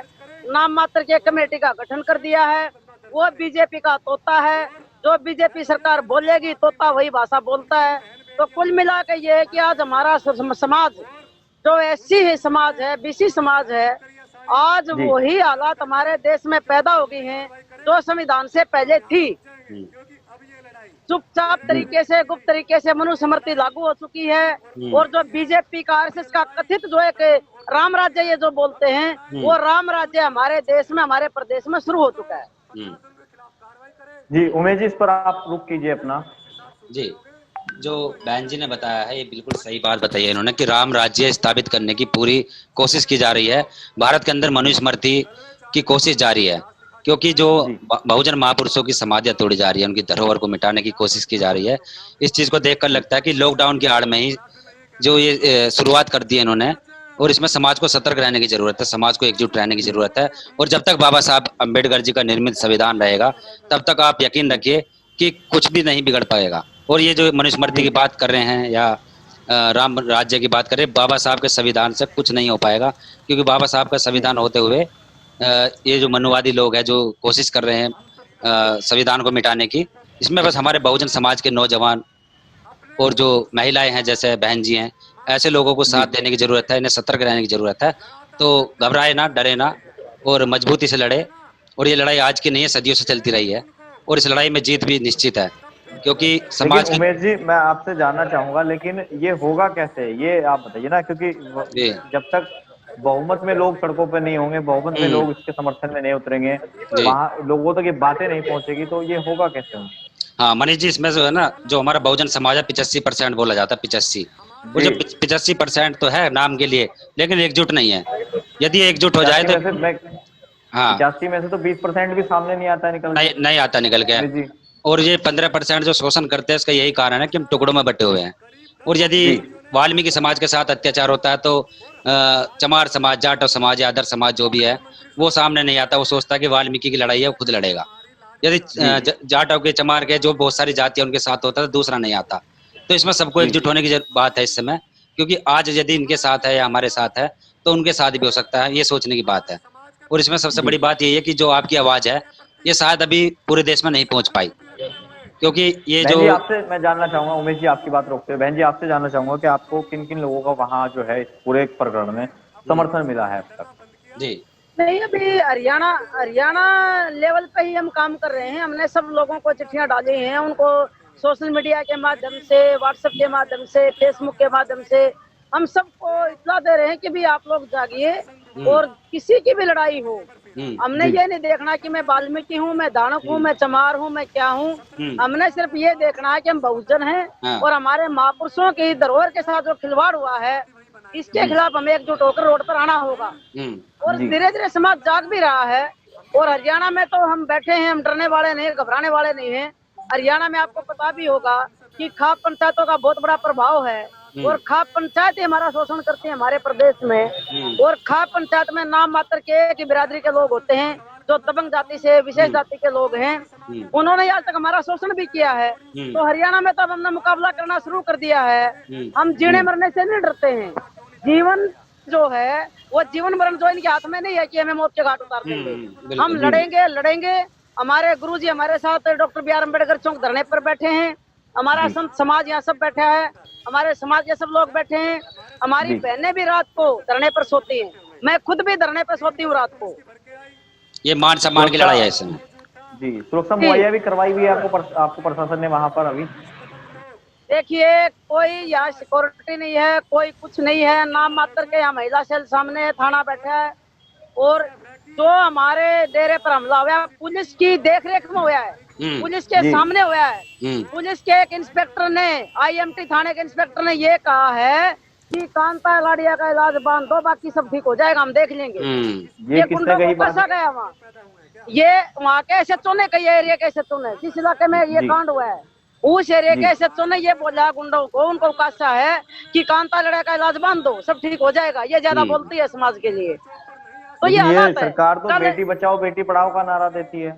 नाम मात्र के कमेटी का गठन कर दिया है। वो बीजेपी का तोता है, जो बीजेपी सरकार बोलेगी तोता वही भाषा बोलता है। तो कुल मिला के ये है कि आज हमारा समाज जो एससी है, समाज है, बीसी समाज है, आज वही हालात हमारे देश में पैदा हो गई हैं जो संविधान से पहले थी। चुपचाप तरीके से, गुप्त तरीके से मनुस्मृति लागू हो चुकी है और जो बीजेपी का आरएसएस का कथित जो है कि राम राज्य ये जो बोलते हैं, वो राम राज्य हमारे देश में, हमारे प्रदेश में शुरू हो चुका है। जी उमेश जी, इस पर आप रुक कीजिए अपना। जी, जो बहन जी ने बताया है ये बिल्कुल सही बात बताई है इन्होंने कि राम राज्य स्थापित करने की पूरी कोशिश की जा रही है। भारत के अंदर मनुस्मृति की कोशिश जारी है, क्योंकि जो बहुजन महापुरुषों की समाधियां तोड़ी जा रही है, उनकी धरोहर को मिटाने की कोशिश की जा रही है। इस चीज को देखकर लगता है कि लॉकडाउन की आड़ में ही जो ये शुरुआत कर दी है इन्होंने, और इसमें समाज को सतर्क रहने की जरूरत है, समाज को एकजुट रहने की जरूरत है। और जब तक बाबा साहब अम्बेडकर जी का निर्मित संविधान रहेगा, तब तक आप यकीन रखिए कि कुछ भी नहीं बिगड़ पाएगा। और ये जो मनुस्मृति की बात कर रहे हैं या राम राज्य की बात कर रहे हैं, बाबा साहब के संविधान से कुछ नहीं हो पाएगा, क्योंकि बाबा साहब का संविधान होते हुए ये जो मनुवादी लोग हैं जो कोशिश कर रहे हैं संविधान को मिटाने की, इसमें बस हमारे बहुजन समाज के नौजवान और जो महिलाएं हैं, जैसे बहन जी हैं, ऐसे लोगों को साथ देने की जरूरत है, इन्हें सतर्क रहने की जरूरत है। तो घबराए ना, डरे ना और मजबूती से लड़े। और ये लड़ाई आज की नहीं है, सदियों से चलती रही है और इस लड़ाई में जीत भी निश्चित है, क्योंकि समाज उमेश जी मैं आपसे जानना चाहूंगा, लेकिन ये होगा कैसे, ये आप बताइए ना, क्योंकि जब तक बहुमत में लोग सड़कों पे नहीं होंगे, बहुमत में लोग इसके समर्थन में नहीं उतरेंगे, वहाँ लोगों तक ये बातें नहीं पहुंचेगी, तो ये होगा कैसे? हाँ मनीष जी, इसमें जो है ना, जो हमारा बहुजन समाज है 85% बोला जाता है, 85, वो जो 85% तो है नाम के लिए, लेकिन एकजुट नहीं है। यदि एकजुट हो जाए तो हाँ 85 में से तो 20% भी सामने नहीं आता, नहीं आता निकल के। और ये 15% जो शोषण करते हैं, इसका यही कारण है कि हम टुकड़ों में बटे हुए हैं। और यदि वाल्मीकि समाज के साथ अत्याचार होता है तो चमार समाज, जाटव समाज या अदर समाज जो भी है वो सामने नहीं आता। वो सोचता है कि वाल्मीकि की लड़ाई है, वो खुद लड़ेगा। यदि जाटव के, चमार के, जो बहुत सारी जातियां उनके साथ होता है, दूसरा नहीं आता। तो इसमें सबको एकजुट होने की बात है इस समय, क्योंकि आज यदि इनके साथ है या हमारे साथ है तो उनके साथ भी हो सकता है, ये सोचने की बात है। और इसमें सबसे बड़ी बात यही है कि जो आपकी आवाज है ये शायद अभी पूरे देश में नहीं पहुंच पाई, क्योंकि ये जो आपसे मैं जानना चाहूंगा, उमेश जी आपकी बात रोकते हुए बहन जी आपसे जानना चाहूंगा कि आपको किन किन लोगों का वहाँ जो है इस पूरे प्रकरण में समर्थन मिला है अब तक? जी नहीं, अभी हरियाणा लेवल पे ही हम काम कर रहे हैं। हमने सब लोगों को चिट्ठियां डाली हैं, उनको सोशल मीडिया के माध्यम से, व्हाट्सएप के माध्यम से, फेसबुक के माध्यम से हम सबको इत्तला दे रहे हैं कि भी आप लोग जागिए, और किसी की भी लड़ाई हो, हमने ये नहीं देखना कि मैं वाल्मीकि हूँ, मैं दानव हूँ, मैं चमार हूँ, मैं क्या हूँ। हमने सिर्फ ये देखना है कि हम बहुजन हैं और हमारे महापुरुषों की धरोहर के साथ जो खिलवाड़ हुआ है, इसके खिलाफ हमें एकजुट होकर रोड पर आना होगा। और धीरे धीरे समाज जाग भी रहा है। और हरियाणा में तो हम बैठे हैं, हम डरने वाले नहीं, घबराने वाले नहीं हैं। हरियाणा में आपको पता भी होगा कि खाप पंचायतों का बहुत बड़ा प्रभाव है और खाप पंचायत ही हमारा शोषण करती है हमारे प्रदेश में। और खाप पंचायत में नाम मात्र के कि बिरादरी के लोग होते हैं, जो दबंग जाति से विशेष जाति के लोग हैं, उन्होंने आज तक हमारा शोषण भी किया है। तो हरियाणा में तो अब हमने मुकाबला करना शुरू कर दिया है। हम जीने मरने से नहीं डरते हैं। जीवन जो है वो जीवन मरण जो इनके हाथ में नहीं है कि हमें मौत के घाट उतार देंगे। हम लड़ेंगे। हमारे गुरुजी हमारे साथ डॉक्टर बी आर अम्बेडकर चौक धरने पर बैठे हैं। हमारा संत समाज यहाँ सब बैठा है, हमारे समाज के सब लोग बैठे हैं। हमारी बहनें भी रात को धरने पर सोती हैं, मैं खुद भी धरने पर सोती हूँ रात को। ये मान सम्मान की लड़ाई है इसमें। जी, सुरक्षा मुहैया भी करवाई हुई है आपको प्रशासन ने वहां पर? अभी देखिए, कोई यहाँ सिक्योरिटी नहीं है, कोई कुछ नहीं है, नाम मात्र के यहाँ महिला सेल सामने थाना बैठा है। और जो हमारे डेरे पर हमला हुआ है पुलिस की देखरेख में हुआ है, पुलिस के सामने हुआ है। पुलिस के एक इंस्पेक्टर ने, IMT थाने के इंस्पेक्टर ने ये कहा है कि कांता लाड़िया का इलाज बांध दो, बाकी सब ठीक हो जाएगा, हम देख लेंगे। ये गुंडों को फंसा गया वहाँ। ये वहाँ के SHO ने कही, एरिया के SHO ने, जिस इलाके में ये कांड हुआ है उस एरिया के SHO ने ये बोला गुंडों को, उनको कहा है कि कांता लड़ाई का इलाज बांध दो, सब ठीक हो जाएगा। ये ज्यादा बोलती है समाज के लिए। तो ये हालात है। सरकार तो बेटी बचाओ बेटी पढ़ाओ का नारा देती है,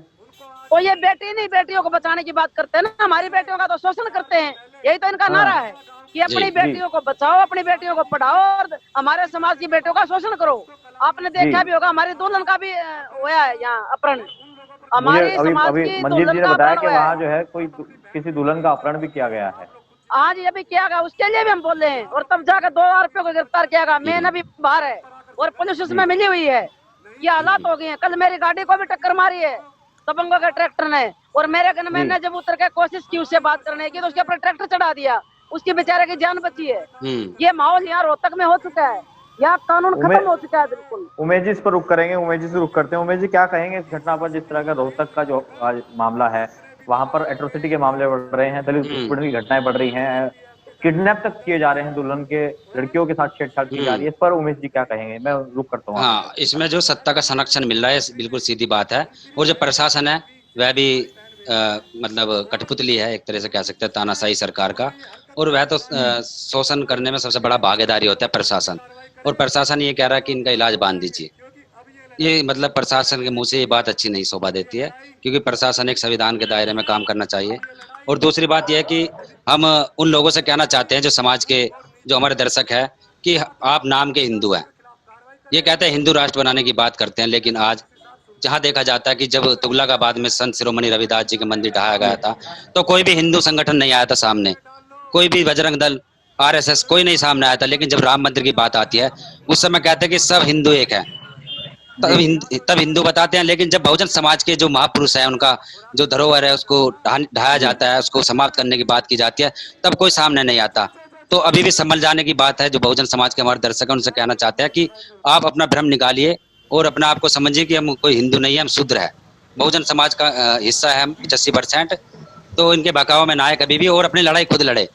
तो ये बेटी नहीं बेटियों को बचाने की बात करते हैं ना, हमारी बेटियों का तो शोषण करते हैं। यही तो इनका नारा है कि अपनी बेटियों को बचाओ, अपनी बेटियों को पढ़ाओ और हमारे समाज की बेटियों का शोषण करो। आपने देखा भी होगा हमारी दुल्हन का भी हुआ है यहाँ अपहरण। हमारी समाज की मंजीत जी ने बताया कि वहाँ जो है कोई किसी दुल्हन का अपहरण भी किया गया है। आज ये भी किया गया, उसके लिए भी हम बोल रहे हैं। और तब जाकर 2 आरोपियों को गिरफ्तार किया गया। मेन अभी बाहर है और पुलिस उसमें मिली हुई है। ये हालात हो गए हैं। कल मेरी गाड़ी को भी टक्कर मारी है दबंगों के ट्रैक्टर ने, और मेरे गन मैंने जब उतर के कोशिश की उससे बात करने की तो उसके ऊपर ट्रैक्टर चढ़ा दिया, उसकी बेचारे की जान बची है। ये माहौल यहाँ रोहतक में हो चुका है, यहाँ कानून खत्म हो चुका है बिल्कुल। उमेश जी इस पर रुक करेंगे, उमेश जी से रुक करते हैं। उमेश जी क्या कहेंगे इस घटना पर? जिस तरह का रोहतक का जो आज मामला है, वहां पर एट्रोसिटी के मामले बढ़ रहे हैं, दलित उत्पीड़न की घटनाएं बढ़ रही हैं, किडनैप तक किए जा रहे हैं, दुल्हन के लड़कियों के साथ छेड़छाड़ की जा रही है, इस पर उमेश जी क्या कहेंगे? मैं रुक करता हूँ। हाँ, इसमें जो सत्ता का संरक्षण मिल रहा है बिल्कुल सीधी बात है। और जो प्रशासन है वह भी मतलब कठपुतली है, एक तरह से कह सकते हैं, तानाशाही सरकार का। और वह तो शोषण करने में सबसे बड़ा भागीदारी होता है प्रशासन। और प्रशासन ये कह रहा है कि इनका इलाज बांध दीजिए। ये मतलब प्रशासन के मुंह से ये बात अच्छी नहीं शोभा देती है, क्योंकि प्रशासन एक संविधान के दायरे में काम करना चाहिए। और दूसरी बात यह है कि हम उन लोगों से कहना चाहते हैं, जो समाज के, जो हमारे दर्शक है, कि आप नाम के हिंदू हैं, ये कहते हैं हिंदू राष्ट्र बनाने की बात करते हैं, लेकिन आज जहाँ देखा जाता है कि जब तुगलकाबाद में संत शिरोमणि रविदास जी का मंदिर ढहाया गया था तो कोई भी हिंदू संगठन नहीं आया था सामने, कोई भी बजरंग दल, RSS कोई नहीं सामने आया था। लेकिन जब राम मंदिर की बात आती है उस समय कहते हैं कि सब हिंदू एक है, तब हिंदू बताते हैं। लेकिन जब बहुजन समाज के जो महापुरुष है, उनका जो धरोहर है, उसको ढाया जाता है, उसको समाप्त करने की बात की जाती है, तब कोई सामने नहीं आता। तो अभी भी संभल जाने की बात है। जो बहुजन समाज के हमारे दर्शक हैं उनसे कहना चाहते हैं कि आप अपना भ्रम निकालिए और अपना आप को समझिए कि हम कोई हिंदू नहीं है, हम शूद्र है, बहुजन समाज का हिस्सा है हम 85%। तो इनके बहकावे में ना आए कभी भी, और अपनी लड़ाई खुद लड़े।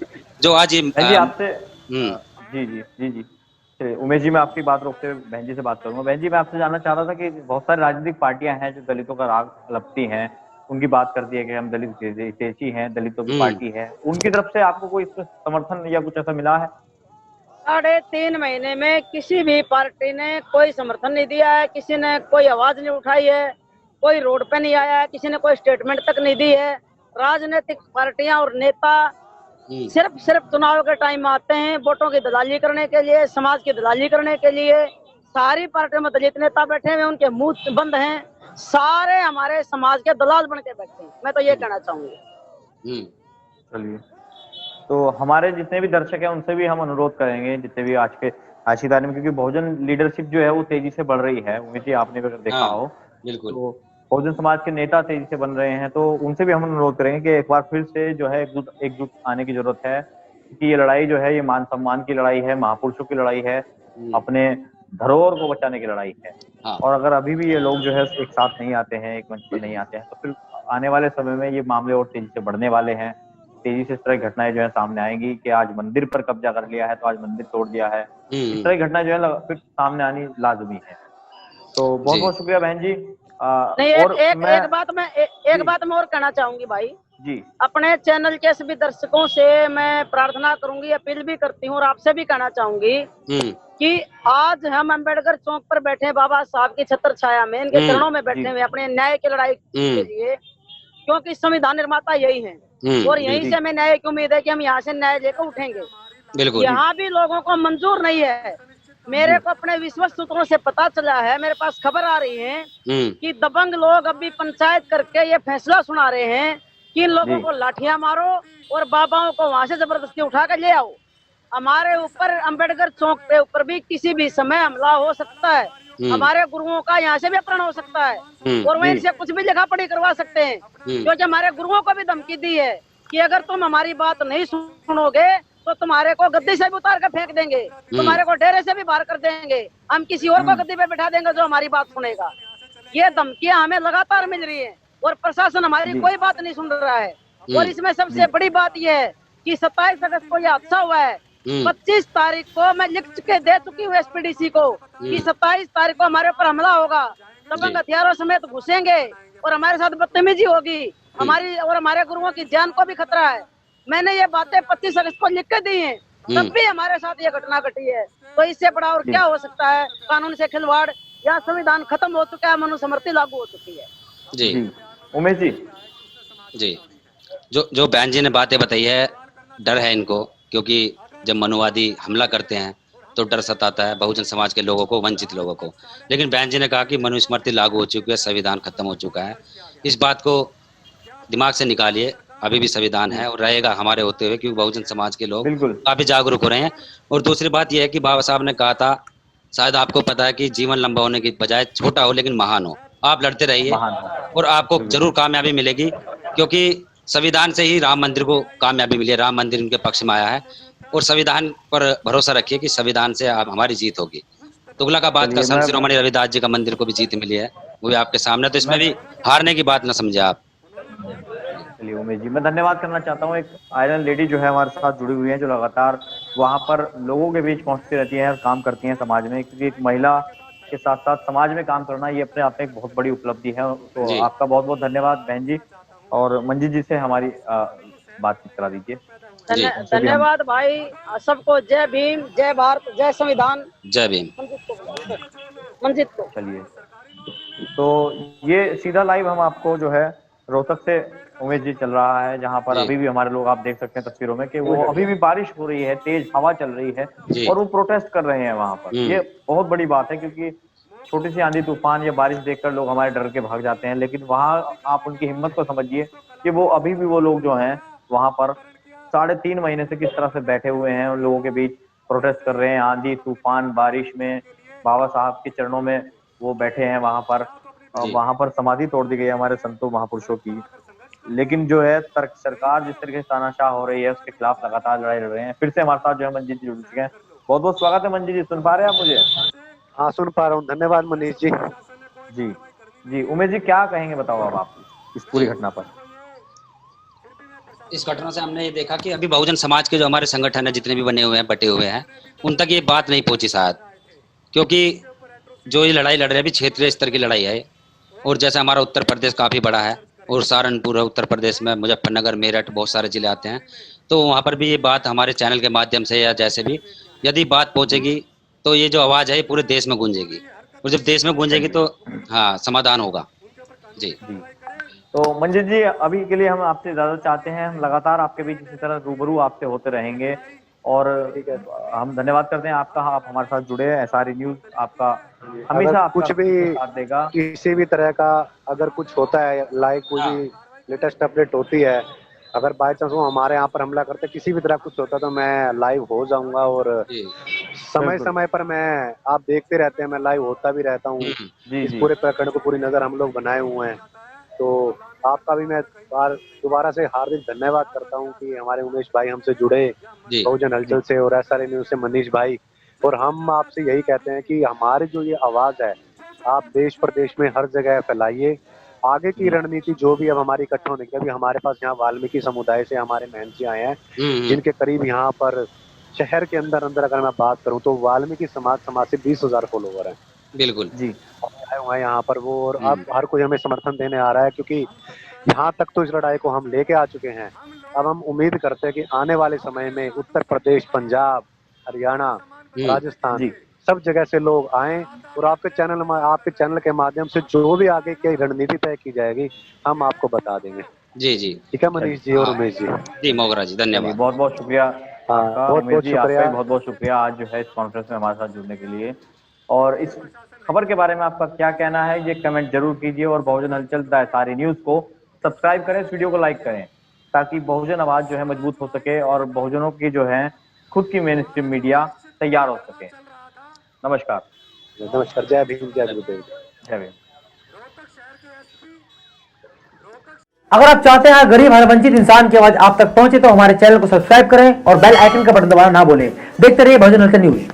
जो आज ये आपसे जी उमेश जी, मैं आपकी बात रोकते हुए बहन जी से बात करूंगा। बहन जी, मैं आपसे जानना चाह रहा था कि बहुत सारी राजनीतिक पार्टियां हैं जो दलितों का राग लपटी हैं, उनकी बात करती है कि हम दलित हितैषी हैं, दलितों की पार्टी है, उनकी तरफ से आपको कोई इसमें समर्थन या कुछ ऐसा मिला है? 3.5 महीने में किसी भी पार्टी ने कोई समर्थन नहीं दिया है, किसी ने कोई आवाज नहीं उठाई है, कोई रोड पे नहीं आया है, किसी ने कोई स्टेटमेंट तक नहीं दी है। राजनीतिक पार्टियां और नेता सिर्फ चुनाव के टाइम आते हैं, वोटों की दलाली करने के लिए, समाज की दलाली करने के लिए। सारी पार्टियों में दलित नेता बैठे हुए, उनके मुंह बंद हैं, सारे हमारे समाज के दलाल बन के बैठे हैं। मैं तो ये कहना चाहूंगी। चलिए, तो हमारे जितने भी दर्शक हैं उनसे भी हम अनुरोध करेंगे, जितने भी आज की तारीख में, क्योंकि बहुजन लीडरशिप जो है वो तेजी से बढ़ रही है। उम्मीद है आपने भी अगर देखा हो, बिल्कुल, तो बहुजन समाज के नेता तेजी से बन रहे हैं, तो उनसे भी हम अनुरोध करेंगे कि एक बार फिर से जो है एकजुट आने की जरूरत है, क्योंकि ये लड़ाई जो है ये मान सम्मान की लड़ाई है, महापुरुषों की लड़ाई है, अपने धरोहर को बचाने की लड़ाई है। हाँ। और अगर अभी भी ये लोग जो है एक साथ नहीं आते हैं, एक मंच पे नहीं आते हैं, तो फिर आने वाले समय में ये मामले और तेजी से बढ़ने वाले हैं। तेजी से इस तरह की घटनाएं जो है सामने आएंगी कि आज मंदिर पर कब्जा कर लिया है तो आज मंदिर तोड़ दिया है, इस तरह की घटनाएं जो है फिर सामने आनी लाजमी है। तो बहुत बहुत शुक्रिया बहन जी। नहीं, एक बात मैं और कहना चाहूंगी भाई जी। अपने चैनल के सभी दर्शकों से मैं प्रार्थना करूंगी, अपील भी करती हूँ और आपसे भी कहना चाहूंगी कि आज हम अम्बेडकर चौक पर बैठे हैं बाबा साहब की छत्र छाया में, इनके चरणों में बैठे हुए अपने न्याय की लड़ाई के लिए, क्योंकि संविधान निर्माता यही हैं और यहीं से हमें न्याय की उम्मीद है कि हम यहाँ से न्याय लेकर उठेंगे। यहाँ भी लोगों को मंजूर नहीं है। मेरे को अपने विश्वस्त सूत्रों से पता चला है, मेरे पास खबर आ रही है कि दबंग लोग अभी पंचायत करके ये फैसला सुना रहे हैं कि इन लोगों को लाठियां मारो और बाबाओं को वहां से जबरदस्ती उठा कर ले आओ। हमारे ऊपर अम्बेडकर चौक के ऊपर भी किसी भी समय हमला हो सकता है, हमारे गुरुओं का यहाँ से भी अपहरण हो सकता है और वहीं से कुछ भी लिखा पढ़ी करवा सकते हैं, क्योंकि हमारे गुरुओं को भी धमकी दी है कि अगर तुम हमारी बात नहीं सुनोगे तो तुम्हारे को गद्दी से भी उतार कर फेंक देंगे, तुम्हारे को डेरे से भी बाहर कर देंगे, हम किसी और को गद्दी पे बैठा देंगे जो हमारी बात सुनेगा। ये धमकियां हमें लगातार मिल रही है और प्रशासन हमारी कोई बात नहीं सुन रहा है। और इसमें सबसे बड़ी बात यह है कि 27 अगस्त को यह हादसा हुआ है, 25 तारीख को मैं लिख के दे चुकी हूँ एसपीडीसी को कि 27 तारीख को हमारे ऊपर हमला होगा, दबंग हथियारों समेत घुसेंगे और हमारे साथ बदतमीजी होगी, हमारी और हमारे गुरुओं की जान को भी खतरा है। मैंने ये बातें 25 अगस्त को लिख के दी हैं, तब भी हमारे साथ ये घटना घटी है। तो इससे बड़ा और क्या हो सकता है? कानून से खिलवाड़ या संविधान खत्म हो चुका है, मनुस्मृति लागू हो चुकी है। जी उमेश जी, जो बहन जी ने बातें बताई है, डर है इनको, क्योंकि जब मनुवादी हमला करते हैं तो डर सताता है बहुजन समाज के लोगों को, वंचित लोगों को। लेकिन बहन जी ने कहा कि मनुस्मृति लागू हो चुकी है, संविधान खत्म हो चुका है। इस बात को दिमाग से निकालिए, अभी भी संविधान है और रहेगा हमारे होते हुए, क्योंकि बहुजन समाज के लोग काफी जागरूक हो रहे हैं। और दूसरी बात यह है कि बाबा साहब ने कहा था, शायद आपको पता है, कि जीवन लंबा होने की बजाय छोटा हो लेकिन महान हो। आप लड़ते रहिए और आपको जरूर कामयाबी मिलेगी, क्योंकि संविधान से ही राम मंदिर को कामयाबी मिली है। राम मंदिर उनके पक्ष में आया है और संविधान पर भरोसा रखिए कि संविधान से आप हमारी जीत होगी। तुगलकाबाद का संत शिरोमणि रविदास जी का मंदिर को भी जीत मिली है, वो भी आपके सामने, तो इसमें भी हारने की बात न समझे आप। चलिए उमेश जी, मैं धन्यवाद करना चाहता हूँ। एक आयरन लेडी जो है हमारे साथ जुड़ी हुई है, जो लगातार वहाँ पर लोगों के बीच पहुंचती रहती है और काम करती है समाज में, क्योंकि एक महिला के साथ साथ समाज में काम करना ये अपने आप में एक बहुत बड़ी उपलब्धि है। तो आपका बहुत बहुत धन्यवाद बहन जी, और मंजित जी से हमारी बातचीत करा दीजिए। धन्यवाद भाई सबको। जय भीम, जय भारत, जय संविधान, जय भीम। मंजित को चलिए, तो ये सीधा लाइव हम आपको जो है रोहतक से उमेश जी चल रहा है, जहाँ पर अभी भी हमारे लोग, आप देख सकते हैं तस्वीरों में कि वो अभी भी बारिश हो रही है, तेज हवा चल रही है और वो प्रोटेस्ट कर रहे हैं वहां पर। ये बहुत बड़ी बात है, क्योंकि छोटी सी आंधी तूफान या बारिश देखकर लोग हमारे डर के भाग जाते हैं, लेकिन वहां आप उनकी हिम्मत को समझिए कि वो अभी भी वो लोग जो हैं वहां पर 3.5 महीने से किस तरह से बैठे हुए हैं, उन लोगों के बीच प्रोटेस्ट कर रहे हैं। आंधी तूफान बारिश में बाबा साहब के चरणों में वो बैठे हैं वहां पर, और वहां पर समाधि तोड़ दी गई है हमारे संतों महापुरुषों की। लेकिन जो है सरकार जिस तरीके से तानाशाह हो रही है, उसके खिलाफ लगातार लड़ाई लड़ रहे हैं। फिर से हमारे साथ जो है मंजित जी जुड़ चुके हैं। बहुत बहुत स्वागत है मंजित जी, सुन पा रहे हैं आप मुझे? हाँ सुन पा रहा हूँ, धन्यवाद मनीष जी। जी जी, उमेश जी क्या कहेंगे, बताओ अब आप इस पूरी घटना पर। इस घटना से हमने ये देखा कि अभी बहुजन समाज के जो हमारे संगठन है, जितने भी बने हुए हैं, बटे हुए हैं, उन तक ये बात नहीं पहुंची शायद, क्योंकि जो ये लड़ाई लड़ रहे हैं अभी क्षेत्रीय स्तर की लड़ाई है। और जैसे हमारा उत्तर प्रदेश काफ़ी बड़ा है और सहारनपुर है उत्तर प्रदेश में, मुजफ्फरनगर, मेरठ, बहुत सारे जिले आते हैं, तो वहाँ पर भी ये बात हमारे चैनल के माध्यम से या जैसे भी यदि बात पहुँचेगी तो ये जो आवाज़ है ये पूरे देश में गूंजेगी, और जब देश में गूंजेगी तो हाँ समाधान होगा। जी तो मंजित जी, अभी के लिए हम आपसे इजाजत चाहते हैं। हम लगातार आपके बीच इसी तरह रूबरू आपसे होते रहेंगे, और हम धन्यवाद करते हैं आपका, आप हमारे साथ जुड़े हैं। SRE न्यूज़ आपका हमेशा कुछ भी साथ देगा। किसी भी तरह का अगर कुछ होता है, लाइक कोई भी लेटेस्ट अपडेट होती है, अगर बाय चांस वो हमारे यहाँ पर हमला करते, किसी भी तरह कुछ होता, तो मैं लाइव हो जाऊंगा। और समय समय पर मैं, आप देखते रहते हैं, मैं लाइव होता भी रहता हूँ। इस पूरे प्रकरण को पूरी नजर हम लोग बनाए हुए हैं। तो आपका भी मैं दोबारा से हार्दिक धन्यवाद करता हूं कि हमारे उमेश भाई हमसे जुड़े बहुजन हलचल से, और SRE न्यूज़ से मनीष भाई। और हम आपसे यही कहते हैं कि हमारी जो ये आवाज है आप देश प्रदेश में हर जगह फैलाइए। आगे की रणनीति जो भी अब हमारी इकट्ठा होने की, अभी हमारे पास यहाँ वाल्मीकि समुदाय से हमारे महंत जी आए हैं जिनके करीब यहाँ पर शहर के अंदर अंदर अगर मैं बात करूं तो वाल्मीकि समाज से 20,000 फॉलोवर हैं। बिल्कुल जी आए हुए हैं यहाँ पर वो, और अब हर कोई हमें समर्थन देने आ रहा है क्योंकि यहाँ तक तो इस लड़ाई को हम लेके आ चुके हैं। अब हम उम्मीद करते हैं कि आने वाले समय में उत्तर प्रदेश, पंजाब, हरियाणा, राजस्थान सब जगह से लोग आए और आपके चैनल के माध्यम से जो भी आगे की रणनीति तय की जाएगी हम आपको बता देंगे। जी जी ठीक है मनीष जी और उमेश जी। जी मोगरा जी धन्यवाद, बहुत बहुत शुक्रिया। बहुत बहुत शुक्रिया, बहुत बहुत शुक्रिया आज जो है इस कॉन्फ्रेंस में हमारे साथ जुड़ने के लिए। और इस खबर के बारे में आपका क्या कहना है ये कमेंट जरूर कीजिए और बहुजन हलचल द एसआरई न्यूज को सब्सक्राइब करें, इस वीडियो को लाइक करें ताकि बहुजन आवाज जो है मजबूत हो सके और बहुजनों की जो है खुद की मेन स्ट्रीम मीडिया तैयार हो सके। नमस्कार। नमस्कार। जय भीम, जय गुरुदेव, जय भीम। अगर आप चाहते हैं गरीब हर वंचित इंसान की आवाज आप तक पहुंचे तो हमारे चैनल को सब्सक्राइब करें और बेल आइकन का बटन दबाना ना भूलें। देखते रहिए बहुजन हलचल न्यूज।